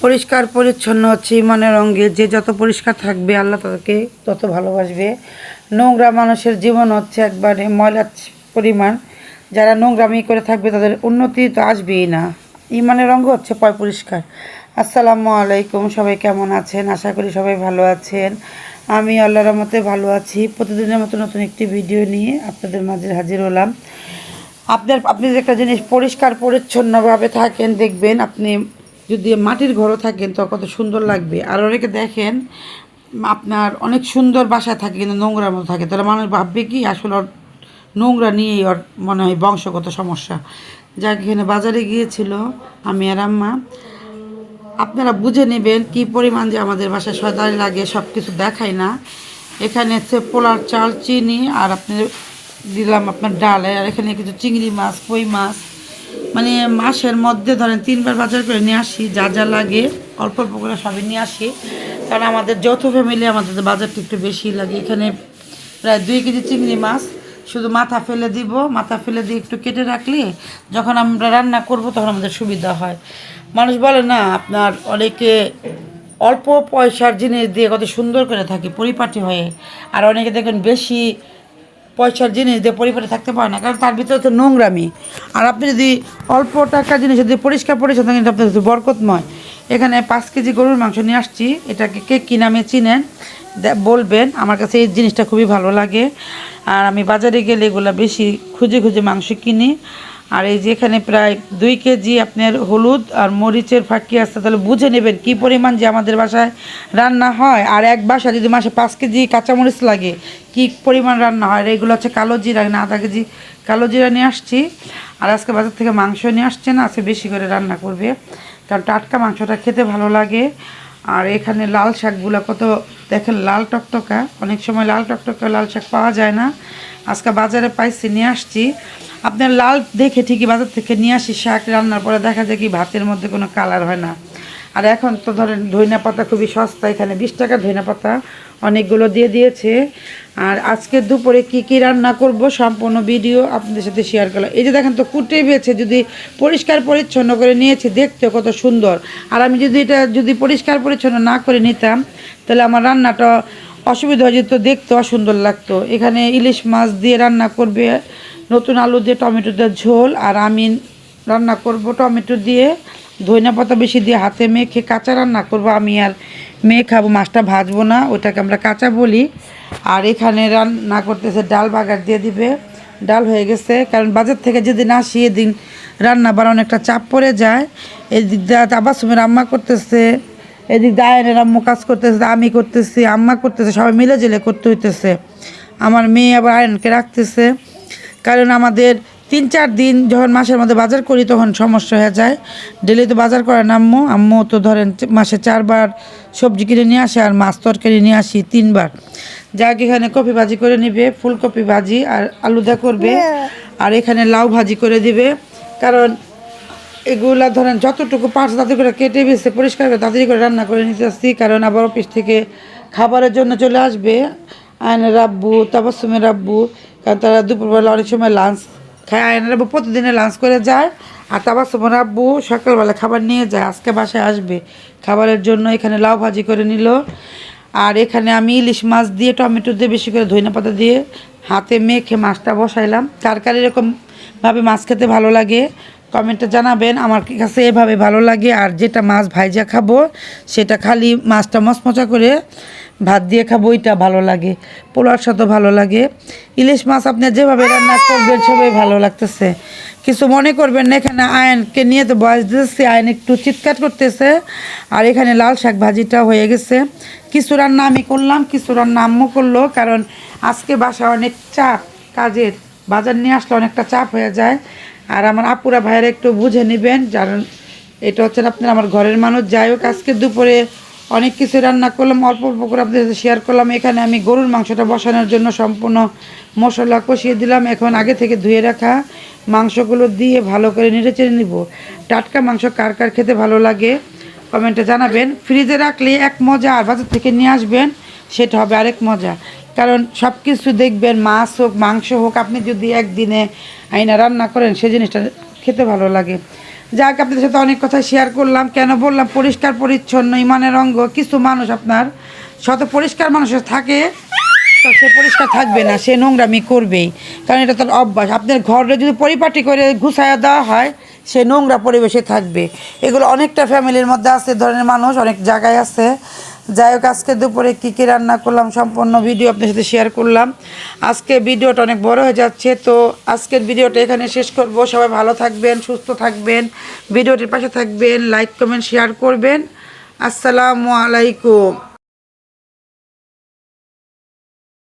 পরিষ্কার পরিচ্ছন্ন হচ্ছে ইমানের অঙ্গে। যে যত পরিষ্কার থাকবে আল্লাহ তাকে তত ভালোবাসবে। নোংরা মানুষের জীবন হচ্ছে একবারে ময়লার পরিমাণ। যারা নোংরামি করে থাকবে তাদের উন্নতি তো আসবেই না। ইমানের অঙ্গ হচ্ছে পরিষ্কার। আসসালামু আলাইকুম, সবাই কেমন আছেন? আশা করি সবাই ভালো আছেন। আমি আল্লাহর রহমতে ভালো আছি। প্রতিদিনের মতো নতুন একটি ভিডিও নিয়ে আপনাদের মাঝে হাজির হলাম। আপনি যে একটা জিনিস পরিষ্কার পরিচ্ছন্নভাবে থাকেন, দেখবেন আপনি যদি মাটির ঘরও থাকেন তো কত সুন্দর লাগবে। আর অনেকে দেখেন আপনার অনেক সুন্দর বাসায় থাকে কিন্তু নোংরার মতো থাকে, তাহলে মানুষ ভাববে কি আসলে ওর নোংরা নিয়েই ওর মনে হয় বংশগত সমস্যা। যাক, এখানে বাজারে গিয়েছিল আমি আর আম্মা। আপনারা বুঝে নেবেন কি পরিমাণ যে আমাদের বাসায় সদাই লাগে, সব কিছু দেখায় না। এখানে হচ্ছে পোলার চাল, চিনি, আর আপনি দিলাম আপনার ডাল, আর এখানে কিছু চিংড়ি মাছ, কই মাছ। মানে মাসের মধ্যে ধরেন 3বার বাজার করে নিয়ে আসি, যা যা লাগে অল্প অল্প করে সবই নিয়ে আসি। কারণ আমাদের যৌথ ফ্যামিলি, আমাদের বাজারটা একটু বেশি লাগে। এখানে প্রায় 2 কেজি চিংড়ি মাছ, শুধু মাথা ফেলে দিব, মাথা ফেলে দিয়ে একটু কেটে রাখলে যখন আমরা রান্না করব তখন আমাদের সুবিধা হয়। মানুষ বলে না আপনার অনেকে অল্প পয়সার জিনিস দিয়ে কত সুন্দর করে থাকে পরিপাটি হয়ে, আর অনেকে দেখবেন বেশি পয়সার জিনিস দিয়ে পরিপাটি থাকতে পারে না, কারণ তার ভিতরে তো নোংরামি। আর আপনি যদি অল্প টাকার জিনিস যদি পরিষ্কার পরিচ্ছন্ন কিন্তু আপনার যদি বরকতময়। এখানে 5 কেজি গরুর মাংস নিয়ে আসছি। এটাকে কে কী নামে চিনেন বলবেন। আমার কাছে এই জিনিসটা খুবই ভালো লাগে। আর আমি বাজারে গেলে এগুলো বেশি খুঁজে খুঁজে মাংস কিনি। আর এই যে এখানে প্রায় 2 কেজি আপনার হলুদ আর মরিচের ফাঁকি আছে, তাহলে বুঝে নেবেন কী পরিমাণ যে আমাদের বাসায় রান্না হয়। আর এক বাসায় যদি মাসে 5 কেজি কাঁচামরিচ লাগে, কী পরিমাণ রান্না হয়। আর এগুলো হচ্ছে কালো জিরা, না আধা কেজি কালো জিরা নিয়ে আসছি। আর আজকে বাজার থেকে মাংস নিয়ে আসছে না, আজকে বেশি করে রান্না করবে, কারণ টাটকা মাংসটা খেতে ভালো লাগে। আর এখানে লাল শাকগুলো কত দেখেন লাল টকটকা, অনেক সময় লাল টকটকা লাল শাক পাওয়া যায় না। আজকে বাজারে পাইছি, নিয়ে আসছি। আপনার লাল দেখে ঠিকই বাজার থেকে নিয়ে আসি, শাক রান্নার পরে দেখা যায় কি ভাতের মধ্যে কোনো কালার হয় না। আর এখন তো ধরেন ধইনা পাতা খুবই সস্তা, এখানে 20 টাকা ধইনা পাতা অনেকগুলো দিয়ে দিয়েছে। আর আজকে দুপুরে কি কি রান্না করব সম্পূর্ণ ভিডিও আপনাদের সাথে শেয়ার করলাম। এই যে দেখেন তো কুটে বেছে যদি পরিষ্কার পরিচ্ছন্ন করে নিয়েছি, দেখতে কত সুন্দর। আর আমি যদি এটা যদি পরিষ্কার পরিচ্ছন্ন না করে নিতাম তাহলে আমার রান্নাটা অসুবিধা হয়ে যেত, দেখতে অসুন্দর লাগতো। এখানে ইলিশ মাছ দিয়ে রান্না করবে, নতুন আলু দিয়ে টমেটো দিয়ে ঝোল। আর আমি রান্না করব টমেটো দিয়ে, ধনিয়া পাতা বেশি দিয়ে হাতে মেখে কাঁচা রান্না করব। আমি আর মেয়ে খাবো, মাছটা ভাজবো না, ওটাকে আমরা কাঁচা বলি। আর এখানে রান্না করতেছে ডাল, বাগার দিয়ে দিবে। ডাল হয়ে গেছে, কারণ বাজার থেকে যেদিন আসি এদিন রান্না বাড়ানো একটা চাপ পড়ে যায়। এদিক দিয়ে তাবাসুমের আম্মা করতেছে, এদিক দিয়ে আয়নের আম্মু কাজ করতেছে, আমি করতেছি, আম্মা করতেছে, সবাই মিলে জেলে করতে হইতেছে। আমার মেয়ে আবার আয়নকে রাখতেছে, কারণ আমাদের 3-4 দিন যখন মাসের মধ্যে বাজার করি তখন সমস্যা হয়ে যায়। ডেলি তো বাজার করেন আম্মু, আম্মু তো ধরেন মাসে 4বার সবজি কিনে নিয়ে আসে, আর মাছ তরকারি নিয়ে আসি 3বার। যাক, এখানে কপি ভাজি করে নিবে, ফুলকপি ভাজি আর আলুদা করবে। আর এখানে লাউ ভাজি করে দিবে, কারণ এগুলা ধরেন যতটুকু পারছে তাতে করে কেটে বেছে পরিষ্কার করে তাড়াতাড়ি করে রান্না করে নিতে আসছি, কারণ আবার অফিস থেকে খাবারের জন্য চলে আসবে আয়নের আব্বু, তাবাসুমের আব্বু। কারণ তারা দুপুরবেলা অনেক সময় লাঞ্চ খায়। আয়নের আব্বু প্রতিদিনে লাঞ্চ করে যায়, আর তাবাসুমের আব্বু সকালবেলা খাবার নিয়ে যায়। আজকে বাসায় আসবে খাবারের জন্য। এখানে লাউ ভাজি করে নিল। আর এখানে আমি ইলিশ মাছ দিয়ে টমেটো দিয়ে বেশি করে ধনিয়া পাতা দিয়ে হাতে মেখে মাছটা বসাইলাম। কার কার এরকমভাবে মাছ খেতে ভালো লাগে কমেন্টে জানাবেন। আমার কাছে এভাবে ভালো লাগে। আর যেটা মাছ ভাইজা খাবো সেটা খালি মাছটা মচমচা করে ভাত দিয়ে খাবো, ওইটা ভালো লাগে, পোলার সাথে ভালো লাগে। ইলিশ মাছ আপনি যেভাবে রান্না করবেন সবাই ভালো লাগতেছে, কিছু মনে করবেন না। এখানে আয়নকে নিয়ে তো বয়স দিতেছি, আয়ন একটু চিৎকার করতেছে। আর এখানে লাল শাক ভাজিটা হয়ে গেছে। কিছু রান্না আমি করলাম, কিছু রান্না আম্মু করলো, কারণ আজকে বাসা অনেক চাপ কাজের, বাজার নিয়ে আসলে অনেকটা চাপ হয়ে যায়। আর আমার আপুরা ভাইয়েরা একটু বুঝে নেবেন, কারণ এটা হচ্ছে আপনার আমার ঘরের মানুষ। যাই হোক, আজকে দুপুরে অনেক কিছু রান্না করলাম, অল্প অল্প করে আপনাদের সাথে শেয়ার করলাম। এখানে আমি গরুর মাংসটা বসানোর জন্য সম্পূর্ণ মশলা কষিয়ে দিলাম। এখন আগে থেকে ধুয়ে রাখা মাংসগুলো দিয়ে ভালো করে নেড়ে চেড়ে নিব। টাটকা মাংস কার কার খেতে ভালো লাগে কমেন্টে জানাবেন। ফ্রিজে রাখলে এক মজা, আর বাজার থেকে নিয়ে আসবেন সেটা হবে আরেক মজা। কারণ সব কিছু দেখবেন, মাছ হোক মাংস হোক, আপনি যদি একদিনে আইনা রান্না করেন সেই জিনিসটা খেতে ভালো লাগে। যাক, আপনাদের সাথে অনেক কথা শেয়ার করলাম। কেন বললাম পরিষ্কার পরিচ্ছন্ন ইমানের অঙ্গ। কিছু মানুষ আপনার শত পরিষ্কার মানুষ থাকে, তো সে পরিষ্কার থাকবে না, সে নোংরামি করবেই, কারণ এটা তার অভ্যাস। আপনার ঘরে যদি পরিপাটি করে গুছাইয়া দেওয়া হয়, সে নোংরা পরিবেশে থাকবে। এগুলো অনেকটা ফ্যামিলির মধ্যে আছে, ধরনের মানুষ অনেক জায়গায় আছে। যাই হোক, আজকে দুপুরে কী কী রান্না করলাম সম্পূর্ণ ভিডিও আপনার সাথে শেয়ার করলাম। আজকে ভিডিওটা অনেক বড় হয়ে যাচ্ছে, তো আজকের ভিডিওটা এখানে শেষ করব। সবাই ভালো থাকবেন, সুস্থ থাকবেন, ভিডিওটির পাশে থাকবেন, লাইক কমেন্ট শেয়ার করবেন। আসসালামু আলাইকুম।